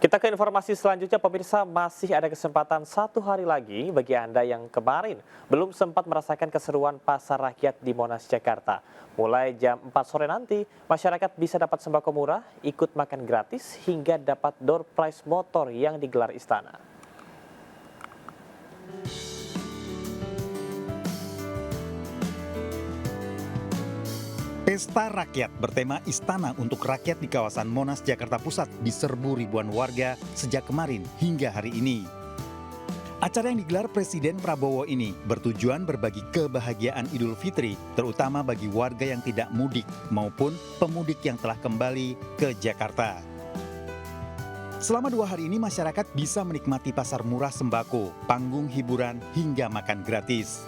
Kita ke informasi selanjutnya, pemirsa, masih ada kesempatan satu hari lagi bagi Anda yang kemarin belum sempat merasakan keseruan Pasar Rakyat di Monas, Jakarta. Mulai jam 4 sore nanti, masyarakat bisa dapat sembako murah, ikut makan gratis, hingga dapat door prize motor yang digelar istana. Pesta Rakyat bertema Istana untuk Rakyat di kawasan Monas, Jakarta Pusat diserbu ribuan warga sejak kemarin hingga hari ini. Acara yang digelar Presiden Prabowo ini bertujuan berbagi kebahagiaan Idul Fitri, terutama bagi warga yang tidak mudik maupun pemudik yang telah kembali ke Jakarta. Selama 2 hari ini masyarakat bisa menikmati pasar murah sembako, panggung hiburan, hingga makan gratis.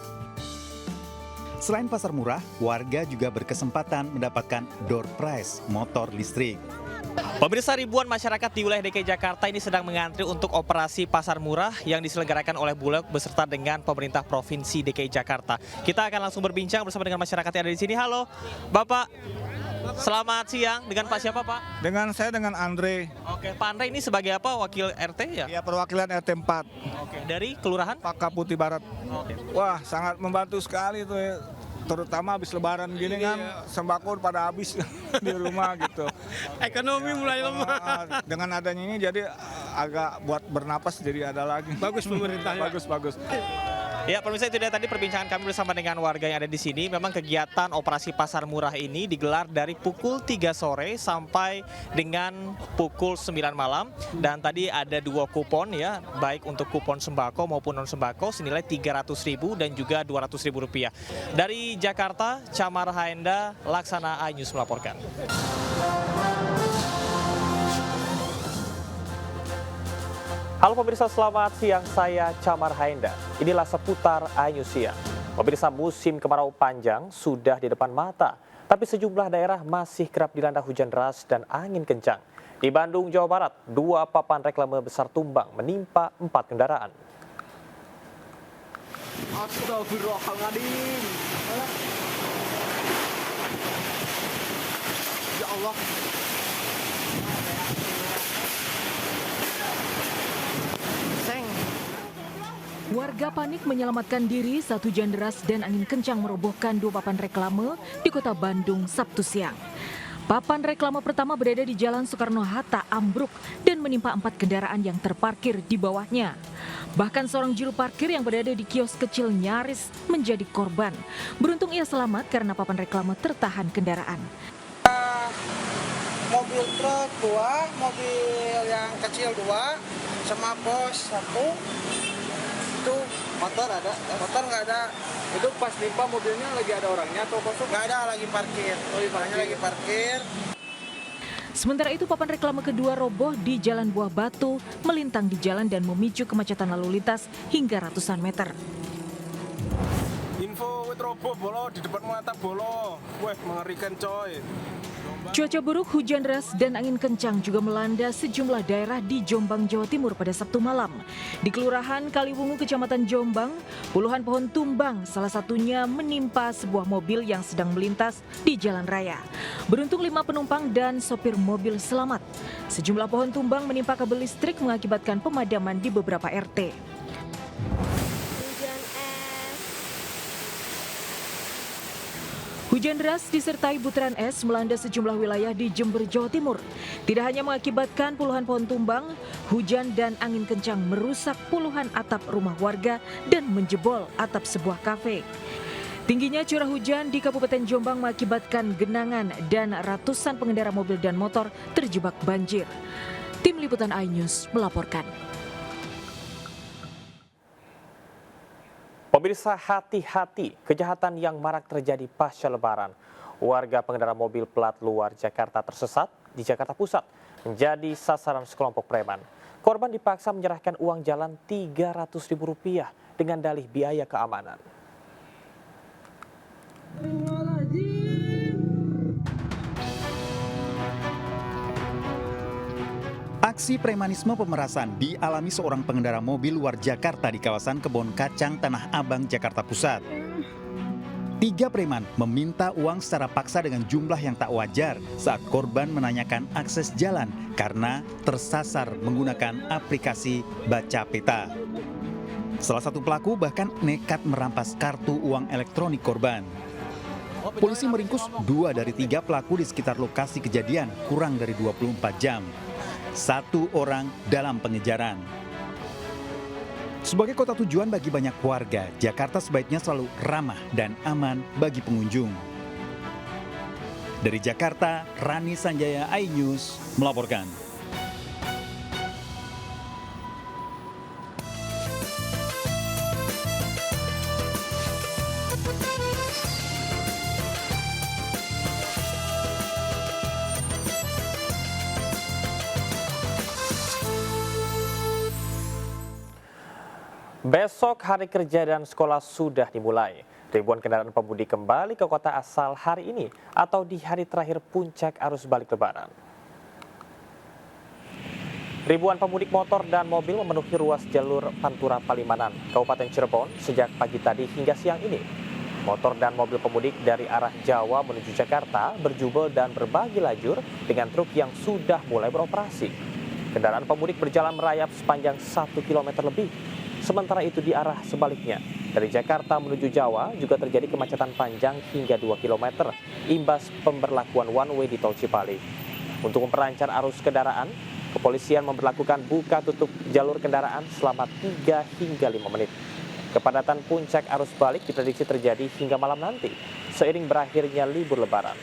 Selain pasar murah, warga juga berkesempatan mendapatkan door prize motor listrik. Pemirsa, ribuan masyarakat di wilayah DKI Jakarta ini sedang mengantri untuk operasi pasar murah yang diselenggarakan oleh Bulog beserta dengan pemerintah Provinsi DKI Jakarta. Kita akan langsung berbincang bersama dengan masyarakat yang ada di sini. Halo, Bapak. Selamat siang. Dengan Pak siapa, Pak? Dengan Andre. Oke, Pak Andre ini sebagai apa? Wakil RT ya? Ya, perwakilan RT 4. Oke, dari kelurahan? Pakar Putih Barat. Oke. Wah, sangat membantu sekali tuh ya. Terutama habis lebaran gini kan, sembako pada habis di rumah gitu. Ekonomi mulai lemah. Dengan adanya ini jadi agak buat bernapas jadi ada lagi. Bagus pemerintahnya. Bagus. Ya, pemirsa, itu dia tadi perbincangan kami bersama dengan warga yang ada di sini. Memang kegiatan operasi pasar murah ini digelar dari pukul 3 sore sampai dengan pukul 9 malam. Dan tadi ada 2 kupon ya, baik untuk kupon sembako maupun non sembako senilai Rp300.000 dan juga Rp200.000. Dari Jakarta, Camar Haenda, Laksana iNews melaporkan. Halo pemirsa, selamat siang, saya Camar Haenda. Inilah seputar iNews siang. Pemirsa, musim kemarau panjang sudah di depan mata, tapi sejumlah daerah masih kerap dilanda hujan deras dan angin kencang. Di Bandung, Jawa Barat, 2 papan reklame besar tumbang menimpa 4 kendaraan. Astagfirullahaladzim. Ya Allah. Warga panik menyelamatkan diri saat hujan deras dan angin kencang merobohkan 2 papan reklame di kota Bandung Sabtu siang. Papan reklame pertama berada di Jalan Soekarno-Hatta ambruk dan menimpa 4 kendaraan yang terparkir di bawahnya. Bahkan seorang juru parkir yang berada di kios kecil nyaris menjadi korban. Beruntung ia selamat karena papan reklame tertahan kendaraan. Mobil truk 2, mobil yang kecil 2, sama bos 1. Itu motor nggak ada. Itu pas nimpa mobilnya lagi ada orangnya atau kosong? Nggak ada, lagi parkir. Lagi parkir. Sementara itu papan reklame kedua roboh di Jalan Buah Batu, melintang di jalan dan memicu kemacetan lalu lintas hingga ratusan meter. Info roboh bolo di depan mata bolo. Wah, mengerikan coy. Cuaca buruk, hujan deras, dan angin kencang juga melanda sejumlah daerah di Jombang, Jawa Timur pada Sabtu malam. Di Kelurahan Kaliwungu, Kecamatan Jombang, puluhan pohon tumbang, salah satunya menimpa sebuah mobil yang sedang melintas di jalan raya. Beruntung 5 penumpang dan sopir mobil selamat. Sejumlah pohon tumbang menimpa kabel listrik mengakibatkan pemadaman di beberapa RT. Hujan deras disertai butiran es melanda sejumlah wilayah di Jember, Jawa Timur. Tidak hanya mengakibatkan puluhan pohon tumbang, hujan dan angin kencang merusak puluhan atap rumah warga dan menjebol atap sebuah kafe. Tingginya curah hujan di Kabupaten Jombang mengakibatkan genangan dan ratusan pengendara mobil dan motor terjebak banjir. Tim Liputan iNews melaporkan. Pemirsa, hati-hati kejahatan yang marak terjadi pasca Lebaran. Warga pengendara mobil plat luar Jakarta tersesat di Jakarta Pusat menjadi sasaran sekelompok preman. Korban dipaksa menyerahkan uang jalan Rp300.000 dengan dalih biaya keamanan. Aksi premanisme pemerasan dialami seorang pengendara mobil luar Jakarta di kawasan Kebon Kacang, Tanah Abang, Jakarta Pusat. 3 preman meminta uang secara paksa dengan jumlah yang tak wajar saat korban menanyakan akses jalan karena tersasar menggunakan aplikasi baca peta. Salah satu pelaku bahkan nekat merampas kartu uang elektronik korban. Polisi meringkus 2 dari 3 pelaku di sekitar lokasi kejadian kurang dari 24 jam. 1 orang dalam pengejaran. Sebagai kota tujuan bagi banyak warga, Jakarta sebaiknya selalu ramah dan aman bagi pengunjung. Dari Jakarta, Rani Sanjaya, iNews melaporkan. Besok hari kerja dan sekolah sudah dimulai. Ribuan kendaraan pemudik kembali ke kota asal hari ini atau di hari terakhir puncak arus balik lebaran. Ribuan pemudik motor dan mobil memenuhi ruas jalur Pantura Palimanan, Kabupaten Cirebon sejak pagi tadi hingga siang ini. Motor dan mobil pemudik dari arah Jawa menuju Jakarta berjubel dan berbagi lajur dengan truk yang sudah mulai beroperasi. Kendaraan pemudik berjalan merayap sepanjang 1 km lebih. Sementara itu di arah sebaliknya, dari Jakarta menuju Jawa juga terjadi kemacetan panjang hingga 2 km imbas pemberlakuan one way di Tol Cipali. Untuk memperlancar arus kendaraan, kepolisian memberlakukan buka tutup jalur kendaraan selama 3 hingga 5 menit. Kepadatan puncak arus balik diprediksi terjadi hingga malam nanti, seiring berakhirnya libur lebaran.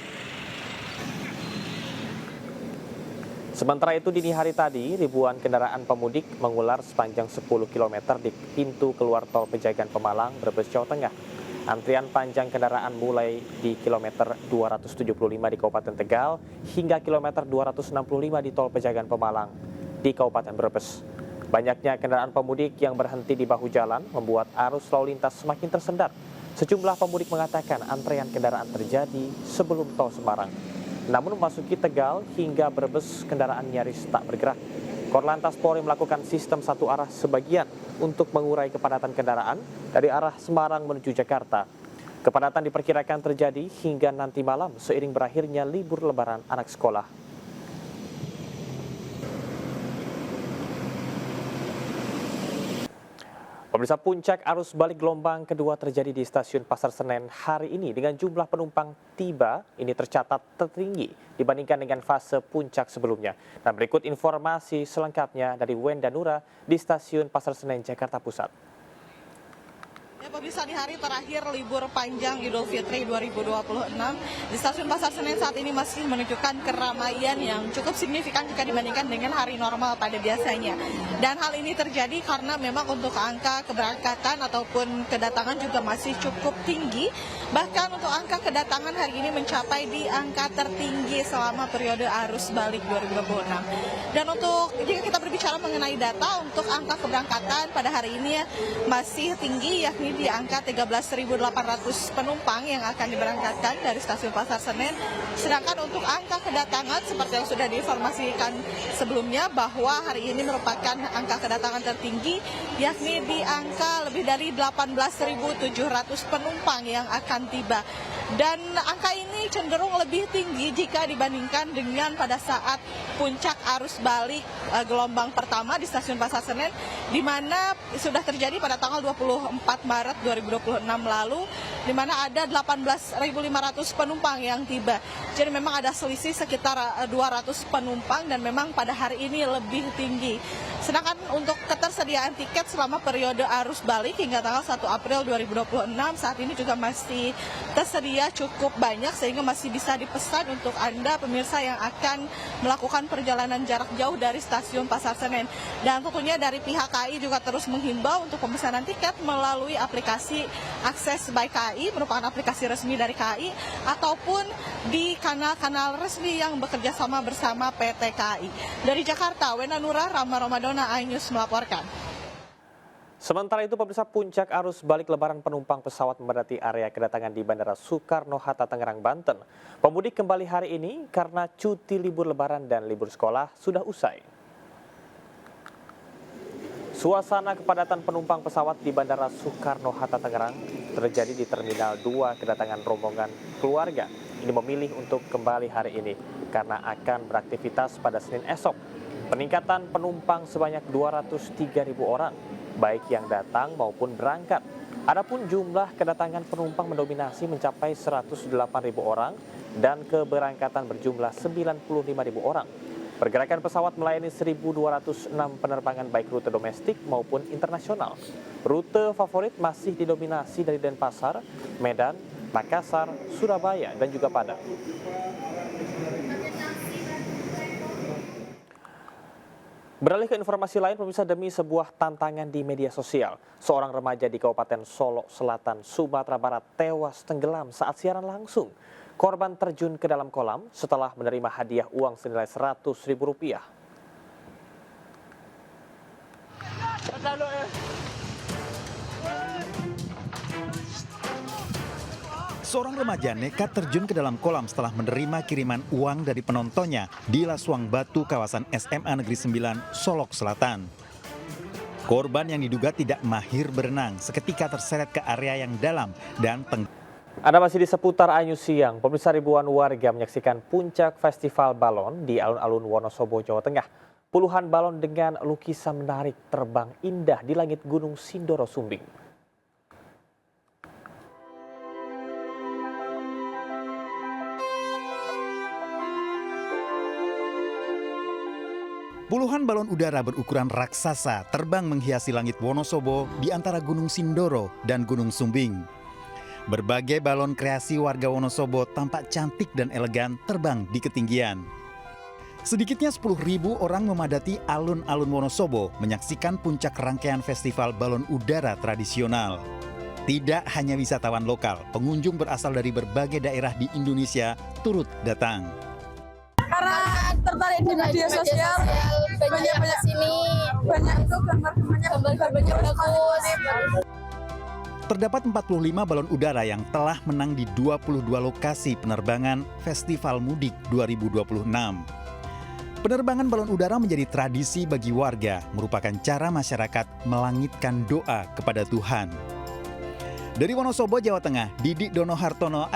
Sementara itu dini hari tadi, ribuan kendaraan pemudik mengular sepanjang 10 km di pintu keluar tol Pejagaan Pemalang, Brebes, Jawa Tengah. Antrian panjang kendaraan mulai di kilometer 275 di Kabupaten Tegal hingga kilometer 265 di tol Pejagaan Pemalang di Kabupaten Brebes. Banyaknya kendaraan pemudik yang berhenti di bahu jalan membuat arus lalu lintas semakin tersendat. Sejumlah pemudik mengatakan antrean kendaraan terjadi sebelum tol Semarang. Namun memasuki Tegal hingga Brebes kendaraan nyaris tak bergerak. Korlantas Polri melakukan sistem satu arah sebagian untuk mengurai kepadatan kendaraan dari arah Semarang menuju Jakarta. Kepadatan diperkirakan terjadi hingga nanti malam seiring berakhirnya libur lebaran anak sekolah. Pemirsa, puncak arus balik gelombang kedua terjadi di stasiun Pasar Senen hari ini dengan jumlah penumpang tiba ini tercatat tertinggi dibandingkan dengan fase puncak sebelumnya. Nah, berikut informasi selengkapnya dari Wenda Nura di stasiun Pasar Senen, Jakarta Pusat. Ya, pemirsa, di hari terakhir libur panjang Idul Fitri 2026, di stasiun Pasar Senen saat ini masih menunjukkan keramaian yang cukup signifikan jika dibandingkan dengan hari normal pada biasanya. Dan hal ini terjadi karena memang untuk angka keberangkatan ataupun kedatangan juga masih cukup tinggi. Bahkan untuk angka kedatangan hari ini mencapai di angka tertinggi selama periode arus balik 2026. Dan untuk jika kita berbicara mengenai data untuk angka keberangkatan pada hari ini masih tinggi, yakni di angka 13.800 penumpang yang akan diberangkatkan dari stasiun Pasar Senen. Sedangkan untuk angka kedatangan seperti yang sudah diinformasikan sebelumnya bahwa hari ini merupakan angka kedatangan tertinggi, yakni di angka lebih dari 18.700 penumpang yang akan tiba. Dan angka ini cenderung lebih tinggi jika dibandingkan dengan pada saat puncak arus balik gelombang pertama di stasiun Pasar Senen, di mana sudah terjadi pada tanggal 24 Maret 2026 lalu, di mana ada 18.500 penumpang yang tiba. Jadi memang ada selisih sekitar 200 penumpang dan memang pada hari ini lebih tinggi. Sedangkan untuk ketersediaan tiket selama periode arus balik hingga tanggal 1 April 2026 saat ini juga masih tersedia cukup banyak sehingga masih bisa dipesan untuk Anda pemirsa yang akan melakukan perjalanan jarak jauh dari stasiun Pasar Senen. Dan tentunya dari pihak KAI juga terus menghimbau untuk pemesanan tiket melalui aplikasi Akses by KAI, merupakan aplikasi resmi dari KAI, ataupun di kanal-kanal resmi yang bekerja sama bersama PT KAI. Dari Jakarta, Wenda Nura, Rama Ramadona, iNews melaporkan. Sementara itu, pemirsa, puncak arus balik lebaran penumpang pesawat memadati area kedatangan di Bandara Soekarno-Hatta, Tangerang, Banten. Pemudik kembali hari ini karena cuti libur lebaran dan libur sekolah sudah usai. Suasana kepadatan penumpang pesawat di Bandara Soekarno-Hatta Tangerang terjadi di Terminal 2 kedatangan rombongan keluarga. Ini memilih untuk kembali hari ini karena akan beraktivitas pada Senin esok. Peningkatan penumpang sebanyak 203.000 orang, baik yang datang maupun berangkat. Adapun jumlah kedatangan penumpang mendominasi mencapai 108.000 orang dan keberangkatan berjumlah 95.000 orang. Pergerakan pesawat melayani 1.206 penerbangan baik rute domestik maupun internasional. Rute favorit masih didominasi dari Denpasar, Medan, Makassar, Surabaya, dan juga Padang. Beralih ke informasi lain, pemirsa, demi sebuah tantangan di media sosial, seorang remaja di Kabupaten Solok Selatan, Sumatera Barat tewas tenggelam saat siaran langsung. Korban terjun ke dalam kolam setelah menerima hadiah uang senilai Rp100.000. Seorang remaja nekat terjun ke dalam kolam setelah menerima kiriman uang dari penontonnya di Lasuang Batu, kawasan SMA Negeri 9, Solok Selatan. Korban yang diduga tidak mahir berenang seketika terseret ke area yang dalam dan Anda masih di seputar Anyu Siang. Pemirsa, ribuan warga menyaksikan puncak festival balon di alun-alun Wonosobo, Jawa Tengah. Puluhan balon dengan lukisan menarik terbang indah di langit Gunung Sindoro Sumbing. Puluhan balon udara berukuran raksasa terbang menghiasi langit Wonosobo di antara Gunung Sindoro dan Gunung Sumbing. Berbagai balon kreasi warga Wonosobo tampak cantik dan elegan terbang di ketinggian. Sedikitnya 10.000 orang memadati alun-alun Wonosobo menyaksikan puncak rangkaian festival balon udara tradisional. Tidak hanya wisatawan lokal, pengunjung berasal dari berbagai daerah di Indonesia turut datang. Karena tertarik di media sosial, banyak sini, banyak itu gambar-gambarnya bagus. Terdapat 45 balon udara yang telah menang di 22 lokasi penerbangan Festival Mudik 2026. Penerbangan balon udara menjadi tradisi bagi warga, merupakan cara masyarakat melangitkan doa kepada Tuhan. Dari Wonosobo, Jawa Tengah, Didik Dono Hartono,